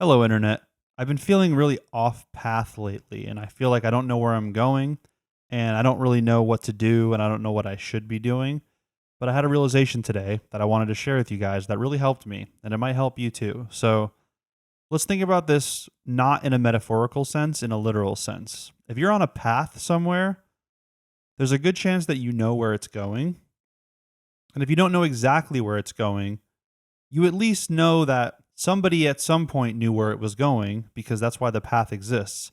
Hello, Internet. I've been feeling really off path lately, and I feel like I don't know where I'm going, and I don't really know what to do, and I don't know what I should be doing. But I had a realization today that I wanted to share with you guys that really helped me, and it might help you too. So let's think about this not in a metaphorical sense, in a literal sense. If you're on a path somewhere, there's a good chance that you know where it's going. And if you don't know exactly where it's going, you at least know that somebody at some point knew where it was going because that's why the path exists.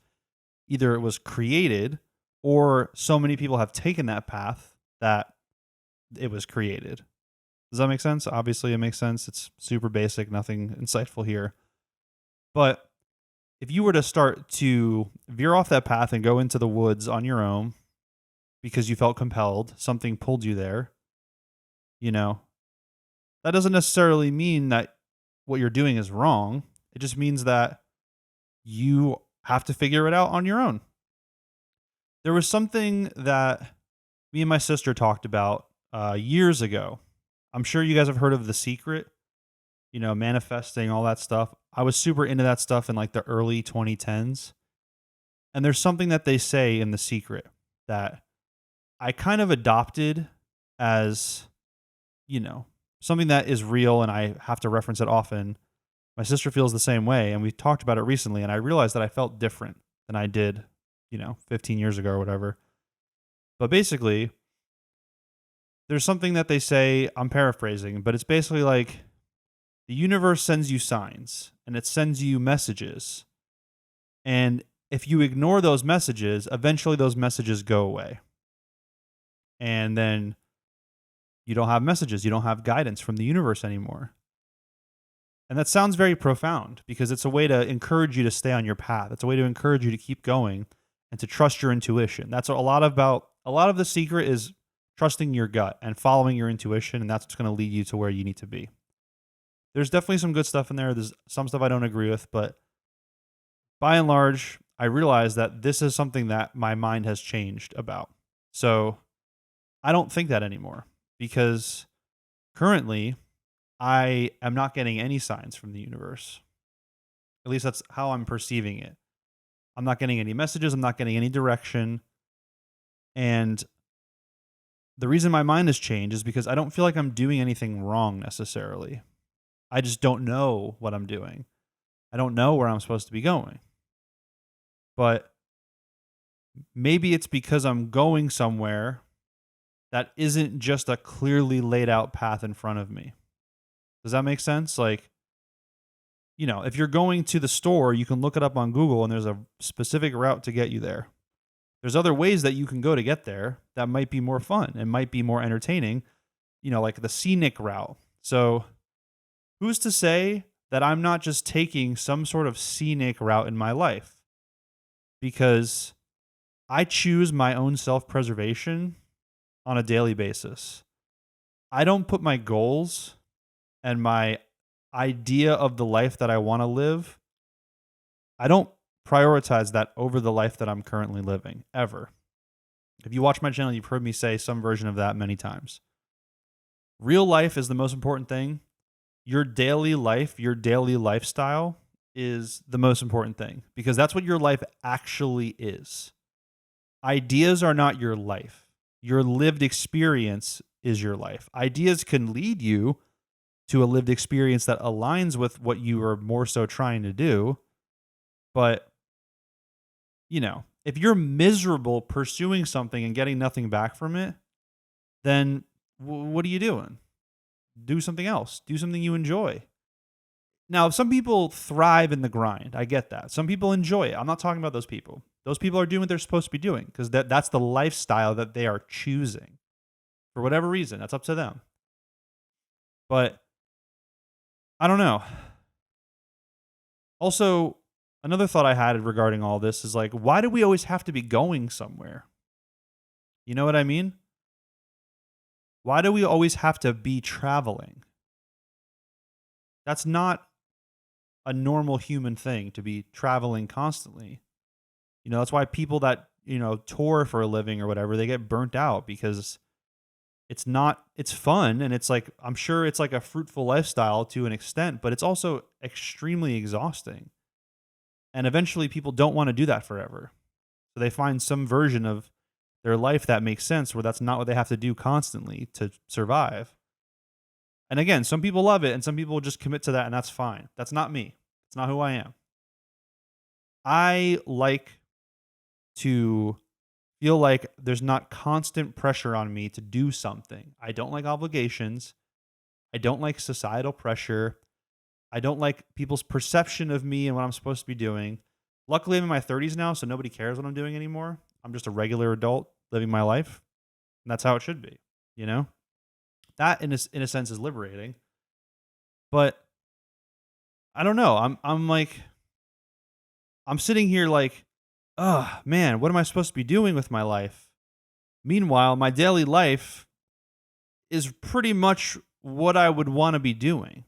Either it was created or so many people have taken that path that it was created. Does that make sense? Obviously, it makes sense. It's super basic, nothing insightful here. But if you were to start to veer off that path and go into the woods on your own because you felt compelled, something pulled you there, you know, that doesn't necessarily mean that what you're doing is wrong. It just means that you have to figure it out on your own. There was something that me and my sister talked about years ago. I'm sure you guys have heard of The Secret, manifesting, all that stuff. I was super into that stuff in like the early 2010s. And there's something that they say in The Secret that I kind of adopted as, something that is real and I have to reference it often. My sister feels the same way, and we talked about it recently, and I realized that I felt different than I did, 15 years ago or whatever. But basically, there's something that they say, I'm paraphrasing, but it's basically like the universe sends you signs and it sends you messages. And if you ignore those messages, eventually those messages go away. And then you don't have messages, you don't have guidance from the universe anymore. And that sounds very profound because it's a way to encourage you to stay on your path. It's a way to encourage you to keep going and to trust your intuition. That's a lot of The Secret is trusting your gut and following your intuition, and that's what's going to lead you to where you need to be. There's definitely some good stuff in there. There's some stuff I don't agree with, but by and large, I realize that this is something that my mind has changed about. So I don't think that anymore because currently I am not getting any signs from the universe. At least that's how I'm perceiving it. I'm not getting any messages. I'm not getting any direction. And the reason my mind has changed is because I don't feel like I'm doing anything wrong necessarily. I just don't know what I'm doing. I don't know where I'm supposed to be going. But maybe it's because I'm going somewhere that isn't just a clearly laid out path in front of me. Does that make sense? Like, if you're going to the store, you can look it up on Google and there's a specific route to get you there. There's other ways that you can go to get there that might be more fun and might be more entertaining, like the scenic route. So, who's to say that I'm not just taking some sort of scenic route in my life? Because I choose my own self preservation on a daily basis. I don't put my goals and my idea of the life that I want to live, I don't prioritize that over the life that I'm currently living, ever. If you watch my channel, you've heard me say some version of that many times. Real life is the most important thing. Your daily life, your daily lifestyle is the most important thing because that's what your life actually is. Ideas are not your life. Your lived experience is your life. Ideas can lead you to a lived experience that aligns with what you are more so trying to do. But, if you're miserable pursuing something and getting nothing back from it, then what are you doing? Do something else. Do something you enjoy. Now, some people thrive in the grind. I get that. Some people enjoy it. I'm not talking about those people. Those people are doing what they're supposed to be doing because that's the lifestyle that they are choosing. For whatever reason, that's up to them. But I don't know. Also, another thought I had regarding all this is like, why do we always have to be going somewhere? You know what I mean? Why do we always have to be traveling? That's not a normal human thing to be traveling constantly. That's why people that, tour for a living or whatever, they get burnt out because it's fun and it's like, I'm sure it's like a fruitful lifestyle to an extent, but it's also extremely exhausting. And eventually people don't want to do that forever. So they find some version of their life that makes sense where that's not what they have to do constantly to survive. And again, some people love it and some people just commit to that and that's fine. That's not me. It's not who I am. I like to feel like there's not constant pressure on me to do something. I don't like obligations. I don't like societal pressure. I don't like people's perception of me and what I'm supposed to be doing. Luckily, I'm in my 30s now, so nobody cares what I'm doing anymore. I'm just a regular adult living my life, and that's how it should be, you know? That in a sense is liberating. But I don't know. I'm like I'm sitting here like, "Oh, man, what am I supposed to be doing with my life?" Meanwhile, my daily life is pretty much what I would want to be doing.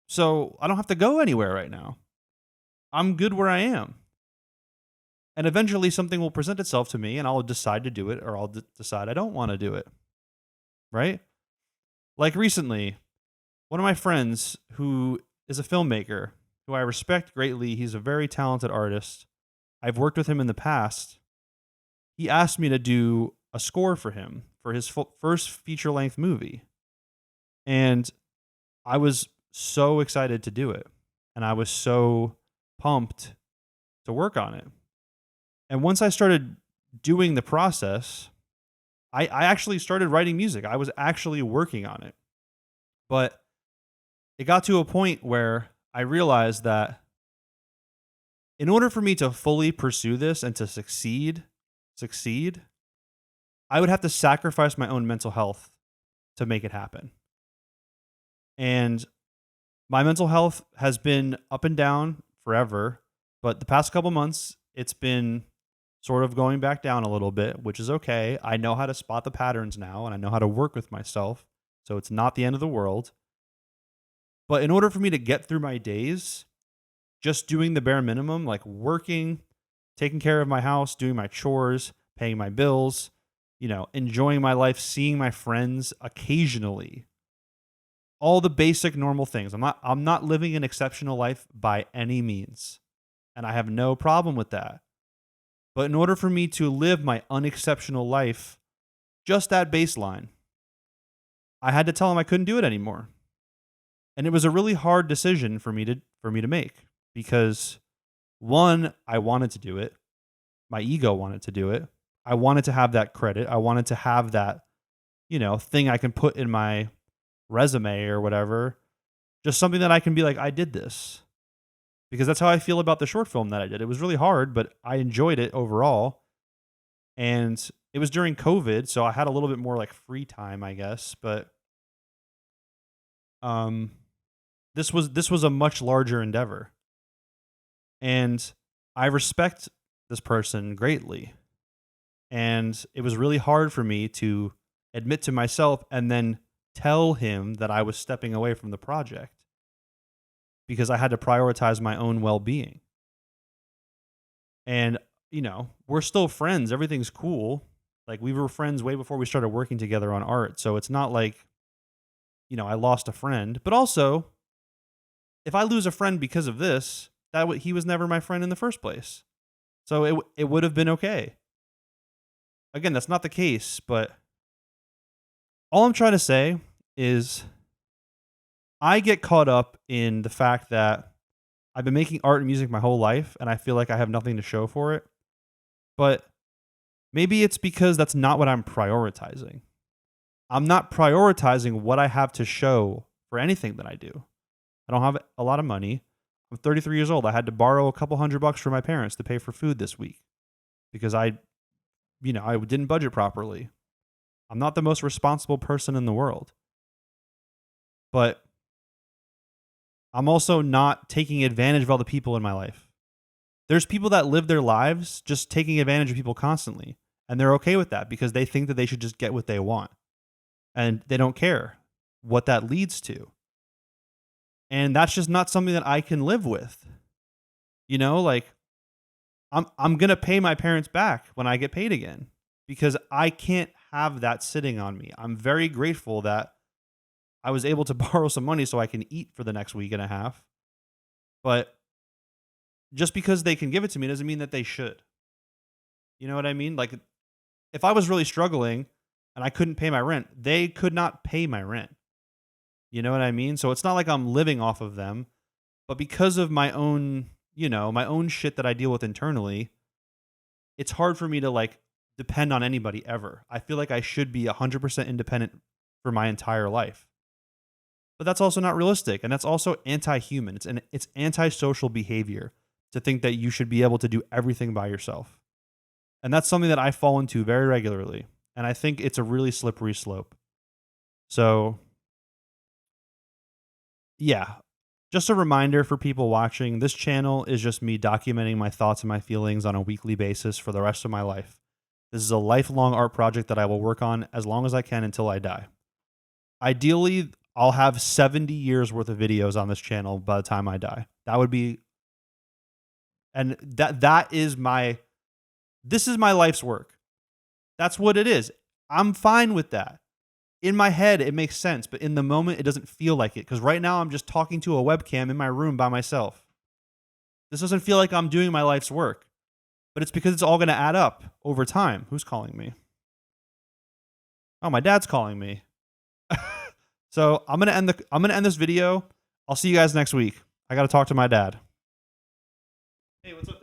So, I don't have to go anywhere right now. I'm good where I am. And eventually something will present itself to me and I'll decide to do it or I'll decide I don't want to do it. Right? Like recently, one of my friends who is a filmmaker who I respect greatly, he's a very talented artist. I've worked with him in the past. He asked me to do a score for him for his first feature length movie. And I was so excited to do it. And I was so pumped to work on it. And once I started doing the process, I actually started writing music. I was actually working on it. But it got to a point where I realized that in order for me to fully pursue this and to succeed, I would have to sacrifice my own mental health to make it happen. And my mental health has been up and down forever, but the past couple months, it's been sort of going back down a little bit, which is okay. I know how to spot the patterns now and I know how to work with myself. So it's not the end of the world. But in order for me to get through my days, just doing the bare minimum, like working, taking care of my house, doing my chores, paying my bills, enjoying my life, seeing my friends occasionally, all the basic normal things. I'm not living an exceptional life by any means. And I have no problem with that. But in order for me to live my unexceptional life, just that baseline, I had to tell him I couldn't do it anymore. And it was a really hard decision for me to make because one, I wanted to do it. My ego wanted to do it. I wanted to have that credit. I wanted to have that, thing I can put in my resume or whatever. Just something that I can be like, I did this. Because that's how I feel about the short film that I did. It was really hard, but I enjoyed it overall. And it was during COVID, so I had a little bit more like free time, I guess. But this was a much larger endeavor. And I respect this person greatly. And it was really hard for me to admit to myself and then tell him that I was stepping away from the project because I had to prioritize my own well-being. And, we're still friends. Everything's cool. Like we were friends way before we started working together on art. So it's not like, I lost a friend. But also, if I lose a friend because of this, he was never my friend in the first place. So it would have been okay. Again, that's not the case, but all I'm trying to say is I get caught up in the fact that I've been making art and music my whole life, and I feel like I have nothing to show for it. But maybe it's because that's not what I'm prioritizing. I'm not prioritizing what I have to show for anything that I do. I don't have a lot of money. I'm 33 years old. I had to borrow a couple $100 from my parents to pay for food this week because I didn't budget properly. I'm not the most responsible person in the world. But I'm also not taking advantage of all the people in my life. There's people that live their lives just taking advantage of people constantly. And they're okay with that because they think that they should just get what they want. And they don't care what that leads to. And that's just not something that I can live with. Like I'm going to pay my parents back when I get paid again because I can't have that sitting on me. I'm very grateful that I was able to borrow some money so I can eat for the next week and a half. But just because they can give it to me doesn't mean that they should. You know what I mean? Like, if I was really struggling and I couldn't pay my rent, they could not pay my rent. You know what I mean? So it's not like I'm living off of them, but because of my own, my own shit that I deal with internally, it's hard for me to like depend on anybody ever. I feel like I should be 100% independent for my entire life. But that's also not realistic, and that's also anti-human. It's anti-social behavior to think that you should be able to do everything by yourself. And that's something that I fall into very regularly, and I think it's a really slippery slope. So, yeah, just a reminder for people watching, this channel is just me documenting my thoughts and my feelings on a weekly basis for the rest of my life. This is a lifelong art project that I will work on as long as I can until I die. Ideally, I'll have 70 years worth of videos on this channel by the time I die. That would be, and this is my life's work. That's what it is. I'm fine with that. In my head, it makes sense, but in the moment, it doesn't feel like it. Because right now, I'm just talking to a webcam in my room by myself. This doesn't feel like I'm doing my life's work, but it's because it's all going to add up over time. Who's calling me? Oh, my dad's calling me. So I'm gonna end this video. I'll see you guys next week. I got to talk to my dad. Hey, what's up, Dad?